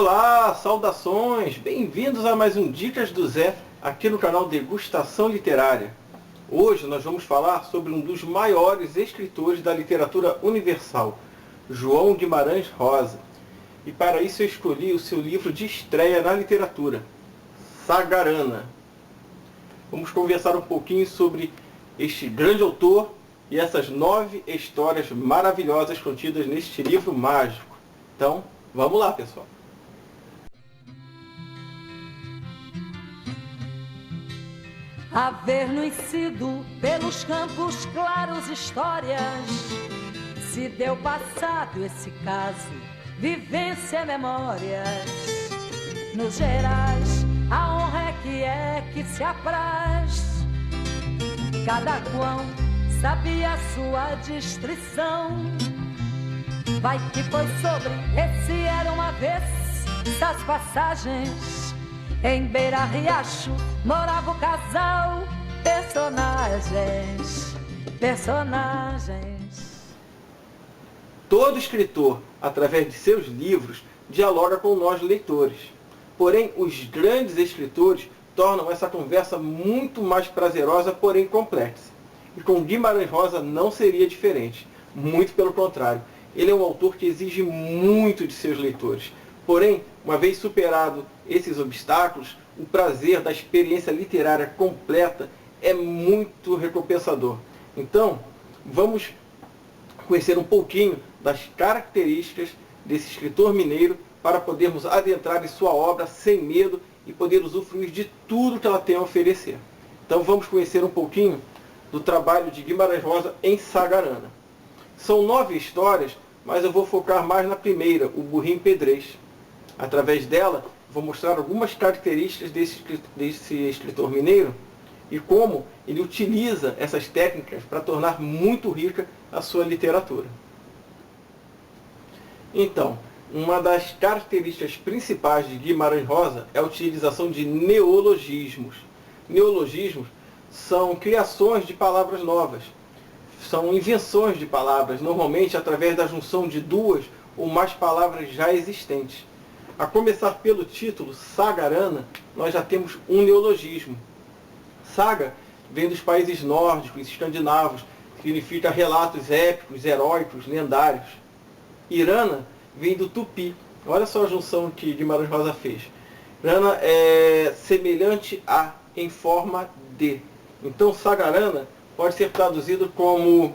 Olá, saudações! Bem-vindos a mais um Dicas do Zé, aqui no canal Degustação Literária. Hoje nós vamos falar sobre um dos maiores escritores da literatura universal, João Guimarães Rosa. E para isso eu escolhi o seu livro de estreia na literatura, Sagarana. Vamos conversar um pouquinho sobre este grande autor e essas 9 histórias maravilhosas contidas neste livro mágico. Então, vamos lá, pessoal! Haver-nos sido pelos campos claros histórias, se deu passado esse caso, vivência, memórias. Nos gerais, a honra é que se apraz, cada qual sabia a sua distrição. Vai que foi sobre esse era uma vez das passagens. Em beira riacho morava o casal, personagens. Todo escritor, através de seus livros, dialoga com nós leitores. Porém, os grandes escritores tornam essa conversa muito mais prazerosa, porém complexa. E com Guimarães Rosa não seria diferente. Muito pelo contrário. Ele é um autor que exige muito de seus leitores. Porém, uma vez superado esses obstáculos, o prazer da experiência literária completa é muito recompensador. Então, vamos conhecer um pouquinho das características desse escritor mineiro para podermos adentrar em sua obra sem medo e poder usufruir de tudo que ela tem a oferecer. Então vamos conhecer um pouquinho do trabalho de Guimarães Rosa em Sagarana. São 9 histórias, mas eu vou focar mais na primeira, o Burrinho Pedrez. Através dela, vou mostrar algumas características desse escritor mineiro e como ele utiliza essas técnicas para tornar muito rica a sua literatura. Então, uma das características principais de Guimarães Rosa é a utilização de neologismos. Neologismos são criações de palavras novas, são invenções de palavras, normalmente através da junção de 2 ou mais palavras já existentes. A começar pelo título Sagarana, nós já temos um neologismo. Saga vem dos países nórdicos, escandinavos, significa relatos épicos, heróicos, lendários. Irana vem do tupi. Olha só a junção que Guimarães Rosa fez. Irana é semelhante a, em forma de. Então Sagarana pode ser traduzido como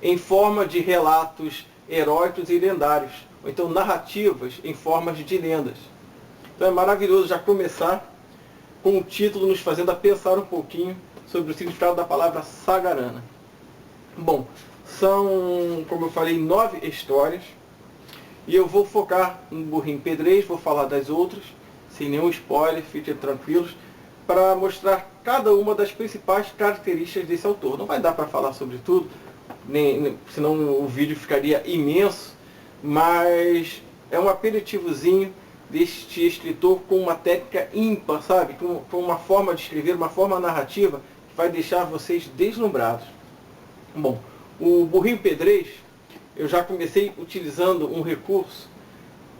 em forma de relatos heróicos e lendários, ou então narrativas em formas de lendas. Então é maravilhoso já começar com o título nos fazendo a pensar um pouquinho sobre o significado da palavra Sagarana. Bom, são, como eu falei, 9 histórias, e eu vou focar no Burrinho Pedrez, vou falar das outras, sem nenhum spoiler, fiquem tranquilos, para mostrar cada uma das principais características desse autor. Não vai dar para falar sobre tudo, senão o vídeo ficaria imenso, mas é um aperitivozinho deste escritor com uma técnica ímpar, sabe? Com uma forma de escrever, uma forma narrativa que vai deixar vocês deslumbrados. Bom, o Burrinho Pedrez, eu já comecei utilizando um recurso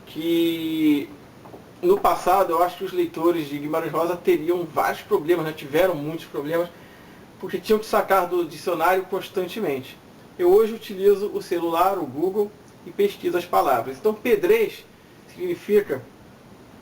que no passado eu acho que os leitores de Guimarães Rosa teriam vários problemas, já tiveram muitos problemas, porque tinham que sacar do dicionário constantemente. Eu hoje utilizo o celular, o Google, e pesquiso as palavras. Então, pedrez significa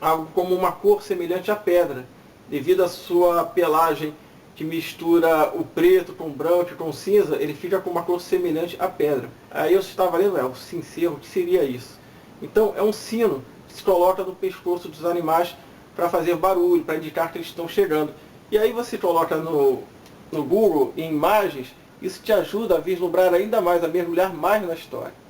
algo como uma cor semelhante à pedra, devido à sua pelagem que mistura o preto com o branco e com o cinza, ele fica com uma cor semelhante à pedra. Aí eu estava lendo, o cincerro, o que seria isso? Então, é um sino que se coloca no pescoço dos animais para fazer barulho, para indicar que eles estão chegando. E aí você coloca no Google, em imagens, isso te ajuda a vislumbrar ainda mais, a mergulhar mais na história.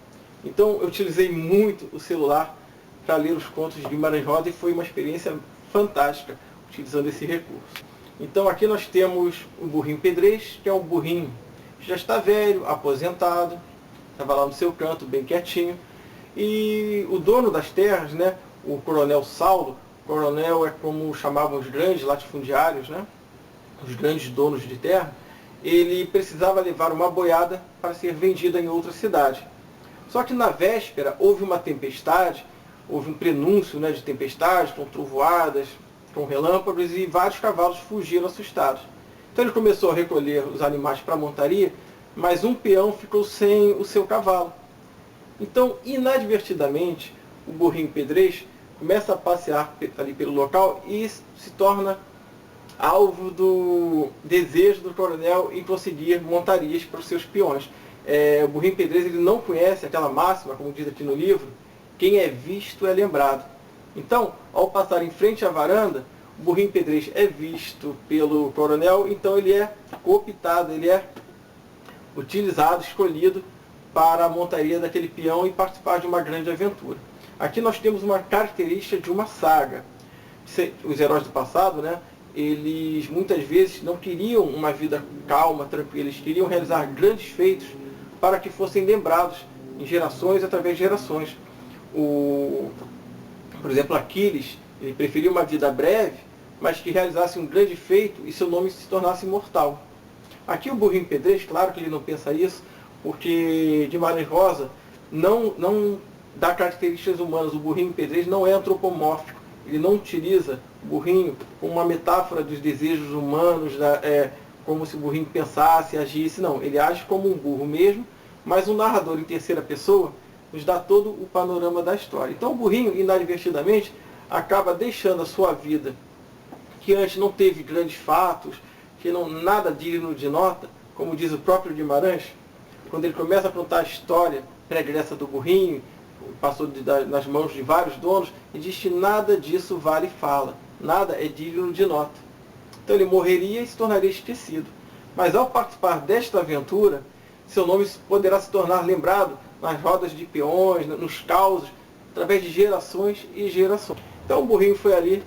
Então eu utilizei muito o celular para ler os contos de Guimarães Rosa e foi uma experiência fantástica utilizando esse recurso. Então aqui nós temos o Burrinho Pedrez, que é um burrinho que já está velho, aposentado, estava lá no seu canto, bem quietinho. E o dono das terras, né, o coronel Saulo, coronel é como chamavam os grandes latifundiários, né, os grandes donos de terra, ele precisava levar uma boiada para ser vendida em outra cidade. Só que na véspera houve uma tempestade houve um prenúncio, né, de tempestades, com trovoadas, com relâmpagos, e vários cavalos fugiram assustados. Então ele começou a recolher os animais para a montaria, mas um peão ficou sem o seu cavalo. Então, inadvertidamente, o burrinho pedrez começa a passear ali pelo local e se torna alvo do desejo do coronel em conseguir montarias para os seus peões. O burrinho pedrez, ele não conhece aquela máxima, como diz aqui no livro, quem é visto é lembrado. Então, ao passar em frente à varanda, o burrinho pedrez é visto pelo coronel, então ele é cooptado, ele é utilizado, escolhido para a montaria daquele peão e participar de uma grande aventura. Aqui nós temos uma característica de uma saga. Os heróis do passado, né, eles muitas vezes não queriam uma vida calma, tranquila, eles queriam realizar grandes feitos para que fossem lembrados em gerações através de gerações. Por exemplo, Aquiles, ele preferia uma vida breve, mas que realizasse um grande feito e seu nome se tornasse imortal. Aqui o burrinho pedrez, claro que ele não pensa isso, porque Guimarães Rosa não dá características humanas. O burrinho pedrez não é antropomórfico. Ele não utiliza o burrinho como uma metáfora dos desejos humanos, como se o burrinho pensasse, agisse. Não, ele age como um burro mesmo, mas um narrador em terceira pessoa nos dá todo o panorama da história. Então o burrinho, inadvertidamente, acaba deixando a sua vida, que antes não teve grandes fatos, que nada digno de nota, como diz o próprio Guimarães, quando ele começa a contar a história pregressa do burrinho, passou nas mãos de vários donos, e diz que nada disso vale fala, nada é digno de nota. Então ele morreria e se tornaria esquecido. Mas ao participar desta aventura, seu nome poderá se tornar lembrado nas rodas de peões, nos causos, através de gerações e gerações. Então o burrinho foi ali,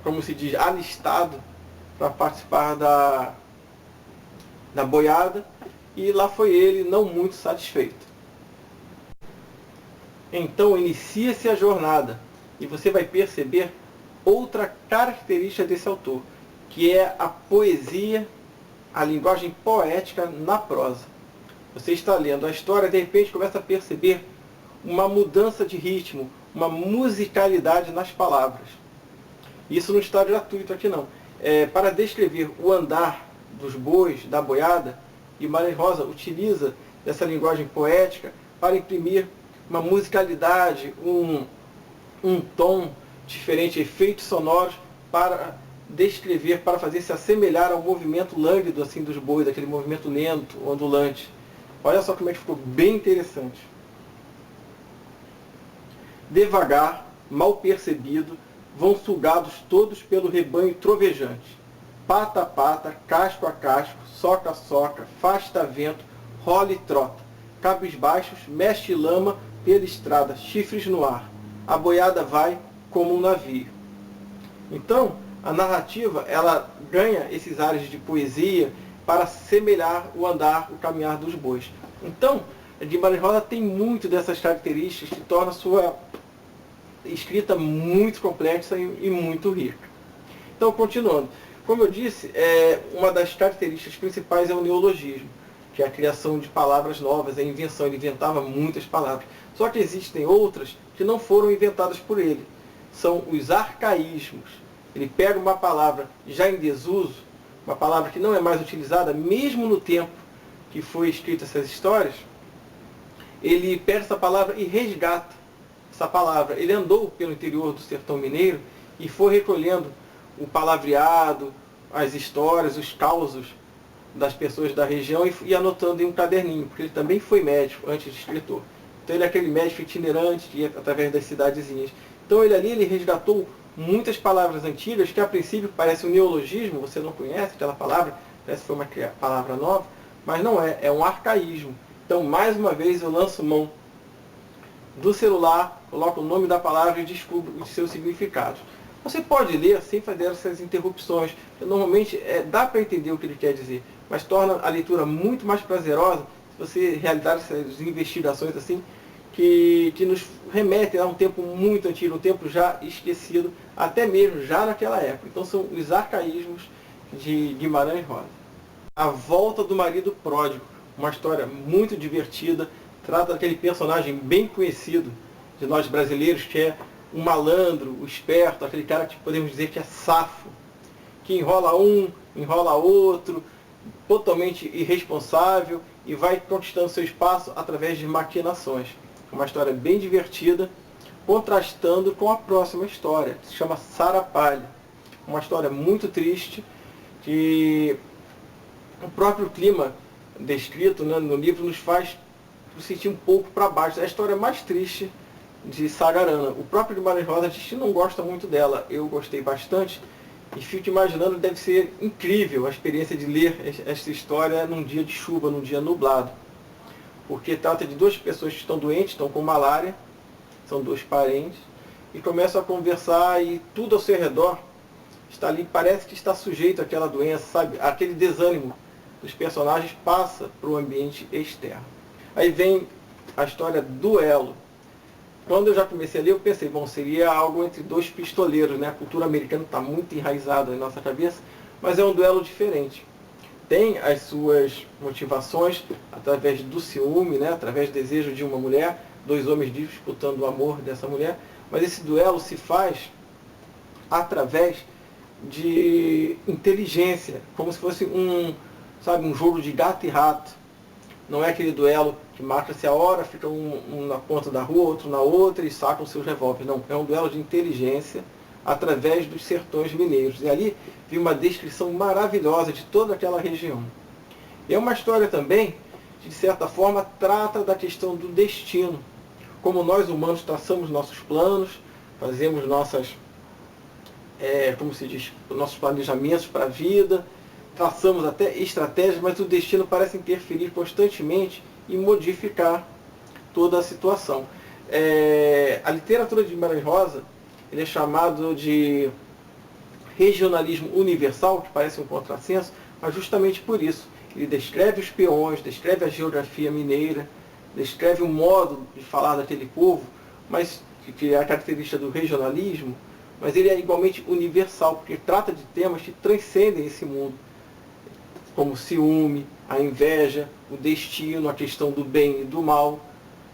como se diz, alistado para participar da boiada, e lá foi ele não muito satisfeito. Então inicia-se a jornada, e você vai perceber outra característica desse autor, que é a poesia, a linguagem poética na prosa. Você está lendo a história e de repente começa a perceber uma mudança de ritmo, uma musicalidade nas palavras. Isso não está gratuito aqui não. Para descrever o andar dos bois, da boiada, Guimarães Rosa utiliza dessa linguagem poética para imprimir uma musicalidade, um tom diferente, efeitos sonoros, para descrever, para fazer se assemelhar ao movimento lânguido assim dos bois, aquele movimento lento, ondulante. Olha só como é que ficou bem interessante. Devagar, mal percebido, vão sugados todos pelo rebanho trovejante. Pata a pata, casco a casco, soca a soca, fasta vento, rola e trota. Cabisbaixos, mexe lama pela estrada, chifres no ar. A boiada vai como um navio. Então, a narrativa, ela ganha esses ares de poesia para semelhar o andar, o caminhar dos bois. Então, Guimarães Rosa tem muito dessas características que torna a sua escrita muito complexa e muito rica. Então, continuando. Como eu disse, uma das características principais é o neologismo, que é a criação de palavras novas, a invenção. Ele inventava muitas palavras. Só que existem outras que não foram inventadas por ele. São os arcaísmos. Ele pega uma palavra já em desuso, uma palavra que não é mais utilizada, mesmo no tempo que foi escrita essas histórias, ele pega essa palavra e resgata essa palavra. Ele andou pelo interior do sertão mineiro e foi recolhendo o palavreado, as histórias, os causos das pessoas da região e anotando em um caderninho, porque ele também foi médico antes de escritor. Então ele é aquele médico itinerante que ia através das cidadezinhas. Então ele resgatou muitas palavras antigas que a princípio parece um neologismo, você não conhece aquela palavra, parece que foi uma palavra nova, mas não é, é um arcaísmo. Então mais uma vez eu lanço mão do celular, coloco o nome da palavra e descubro os seus significados. Você pode ler sem fazer essas interrupções, que normalmente dá para entender o que ele quer dizer, mas torna a leitura muito mais prazerosa se você realizar essas investigações assim, que nos remetem a um tempo muito antigo, um tempo já esquecido, até mesmo já naquela época. Então são os arcaísmos de Guimarães Rosa. A Volta do Marido Pródigo, uma história muito divertida, trata daquele personagem bem conhecido de nós brasileiros, que é o malandro, o esperto, aquele cara que podemos dizer que é safo, que enrola um, enrola outro, totalmente irresponsável e vai conquistando seu espaço através de maquinações. Uma história bem divertida, contrastando com a próxima história, que se chama Sara Palha. Uma história muito triste, que o próprio clima descrito, né, no livro nos faz sentir um pouco para baixo. É a história mais triste de Sagarana. O próprio Guimarães Rosa diz que não gosta muito dela. Eu gostei bastante e fico imaginando que deve ser incrível a experiência de ler esta história num dia de chuva, num dia nublado. Porque trata de duas pessoas que estão doentes, estão com malária, são dois parentes, e começam a conversar e tudo ao seu redor está ali, parece que está sujeito àquela doença, sabe? Aquele desânimo dos personagens passa para o ambiente externo. Aí vem a história Duelo. Quando eu já comecei a ler, eu pensei, bom, seria algo entre dois pistoleiros, né? A cultura americana está muito enraizada em nossa cabeça, mas é um duelo diferente. Tem as suas motivações através do ciúme, né? Através do desejo de uma mulher, dois homens disputando o amor dessa mulher, mas esse duelo se faz através de inteligência, como se fosse um jogo de gato e rato. Não é aquele duelo que marca-se a hora, fica um na ponta da rua, outro na outra e sacam seus revólveres. Não, é um duelo de inteligência através dos sertões mineiros. E ali vi uma descrição maravilhosa de toda aquela região. E é uma história também que, de certa forma, trata da questão do destino. Como nós humanos traçamos nossos planos, fazemos nossos planejamentos para a vida, traçamos até estratégias, mas o destino parece interferir constantemente e modificar toda a situação. A literatura de Guimarães Rosa, ele é chamado de regionalismo universal, que parece um contrassenso, mas justamente por isso. Ele descreve os peões, descreve a geografia mineira, descreve o modo de falar daquele povo, mas que é a característica do regionalismo, mas ele é igualmente universal, porque trata de temas que transcendem esse mundo, como o ciúme, a inveja, o destino, a questão do bem e do mal.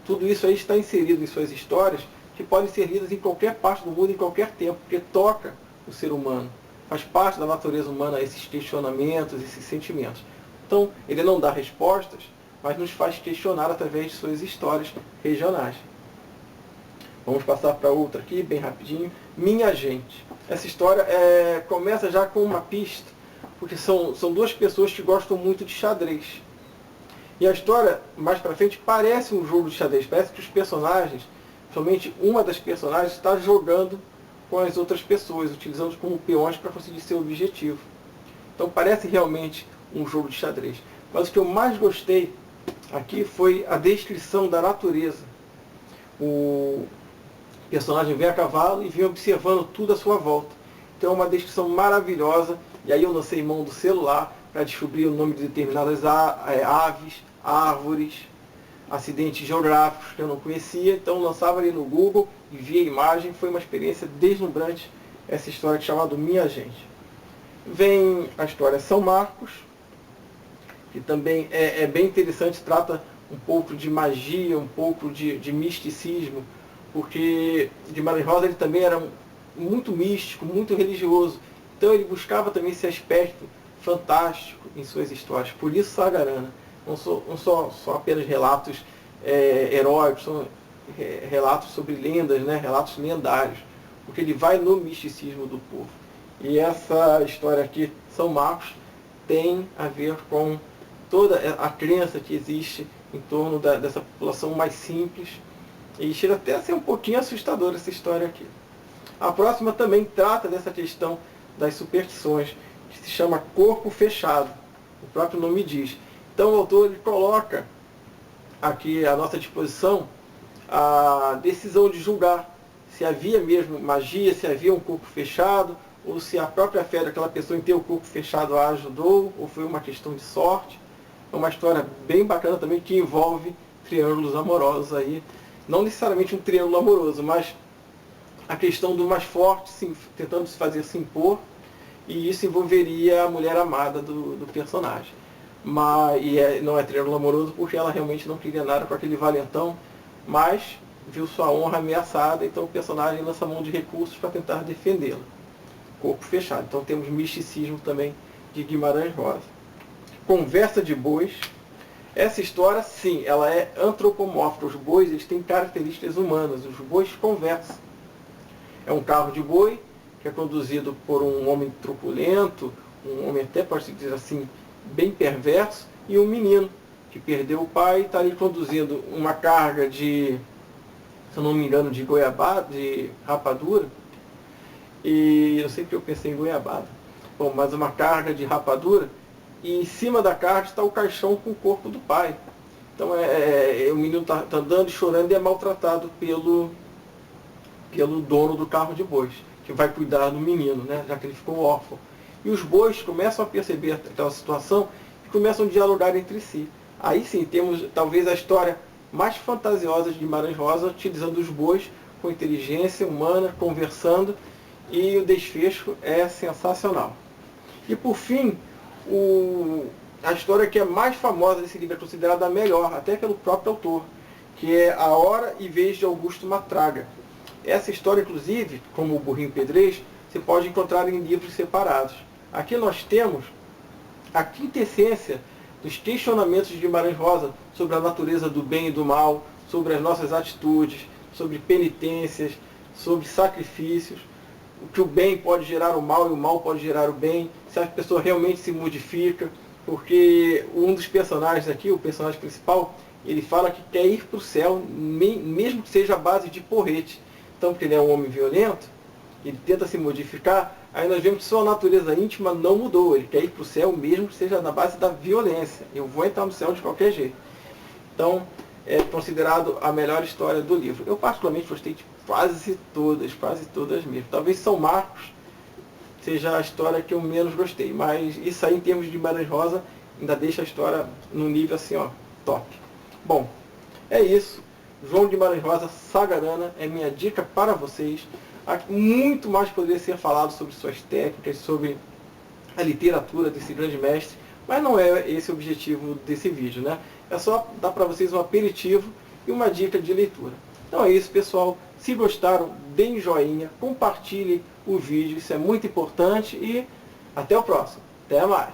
Tudo isso aí está inserido em suas histórias, que podem ser lidas em qualquer parte do mundo, em qualquer tempo, porque toca o ser humano. Faz parte da natureza humana esses questionamentos, esses sentimentos. Então, ele não dá respostas, mas nos faz questionar através de suas histórias regionais. Vamos passar para outra aqui, bem rapidinho. Minha Gente. Essa história começa já com uma pista, porque são duas pessoas que gostam muito de xadrez. E a história, mais para frente, parece um jogo de xadrez. Parece que os personagens, somente uma das personagens, está jogando com as outras pessoas, utilizando como peões para conseguir seu objetivo. Então parece realmente um jogo de xadrez. Mas o que eu mais gostei aqui foi a descrição da natureza. O personagem vem a cavalo e vem observando tudo à sua volta. Então é uma descrição maravilhosa. E aí eu lancei mão do celular para descobrir o nome de determinadas aves, árvores, acidentes geográficos que eu não conhecia. Então lançava ali no Google e via a imagem. Foi uma experiência deslumbrante essa história chamada Minha Gente. Vem a história São Marcos, que também é bem interessante, trata um pouco de magia, um pouco de misticismo, porque Guimarães Rosa ele também era muito místico, muito religioso. Então ele buscava também esse aspecto fantástico em suas histórias. Por isso Sagarana. Não só apenas relatos heróicos, são relatos sobre lendas, né? Relatos lendários. Porque ele vai no misticismo do povo. E essa história aqui, São Marcos, tem a ver com toda a crença que existe em torno dessa população mais simples. E chega até a ser um pouquinho assustadora essa história aqui. A próxima também trata dessa questão das superstições, que se chama Corpo Fechado. O próprio nome diz. Então o autor ele coloca aqui à nossa disposição a decisão de julgar se havia mesmo magia, se havia um corpo fechado, ou se a própria fé daquela pessoa em ter o corpo fechado a ajudou, ou foi uma questão de sorte. É uma história bem bacana também que envolve triângulos amorosos aí. Não necessariamente um triângulo amoroso, mas a questão do mais forte tentando se fazer se impor, e isso envolveria a mulher amada do personagem. Não é triângulo amoroso porque ela realmente não queria nada com aquele valentão, mas viu sua honra ameaçada, então o personagem lança mão de recursos para tentar defendê-la. Corpo fechado. Então temos misticismo também de Guimarães Rosa. Conversa de bois. Essa história, sim, ela é antropomórfica. Os bois, eles têm características humanas. Os bois conversam. É um carro de boi que é conduzido por um homem truculento, um homem até, pode-se dizer assim, bem perverso, e um menino que perdeu o pai e está ali conduzindo uma carga de, se eu não me engano, de goiabada, de rapadura. E eu sempre pensei em goiabada. Bom, mas uma carga de rapadura, e em cima da carga está o caixão com o corpo do pai. Então o menino está andando e chorando e é maltratado pelo dono do carro de bois, que vai cuidar do menino, né, já que ele ficou órfão. E os bois começam a perceber aquela situação e começam a dialogar entre si. Aí sim temos talvez a história mais fantasiosa de Guimarães Rosa, utilizando os bois com inteligência humana, conversando, e o desfecho é sensacional. E por fim, a história que é mais famosa desse livro, é considerada a melhor, até pelo próprio autor, que é A Hora e Vez de Augusto Matraga. Essa história, inclusive, como o Burrinho Pedrez, você pode encontrar em livros separados. Aqui nós temos a quintessência dos questionamentos de Guimarães Rosa sobre a natureza do bem e do mal, sobre as nossas atitudes, sobre penitências, sobre sacrifícios, o que o bem pode gerar o mal e o mal pode gerar o bem, se a pessoa realmente se modifica, porque um dos personagens aqui, o personagem principal, ele fala que quer ir para o céu, mesmo que seja à base de porrete. Então, porque ele é um homem violento, ele tenta se modificar, aí nós vemos que sua natureza íntima não mudou, ele quer ir para o céu mesmo que seja na base da violência. Eu vou entrar no céu de qualquer jeito. Então, é considerado a melhor história do livro. Eu particularmente gostei de quase todas mesmo. Talvez São Marcos seja a história que eu menos gostei, mas isso aí em termos de Guimarães Rosa ainda deixa a história num nível assim, ó, top. Bom, é isso. João Guimarães Rosa, Sagarana, é minha dica para vocês. Muito mais poderia ser falado sobre suas técnicas, sobre a literatura desse grande mestre, mas não é esse o objetivo desse vídeo, né? É só dar para vocês um aperitivo e uma dica de leitura. Então é isso, pessoal. Se gostaram, deem joinha, compartilhem o vídeo, isso é muito importante, e até o próximo. Até mais!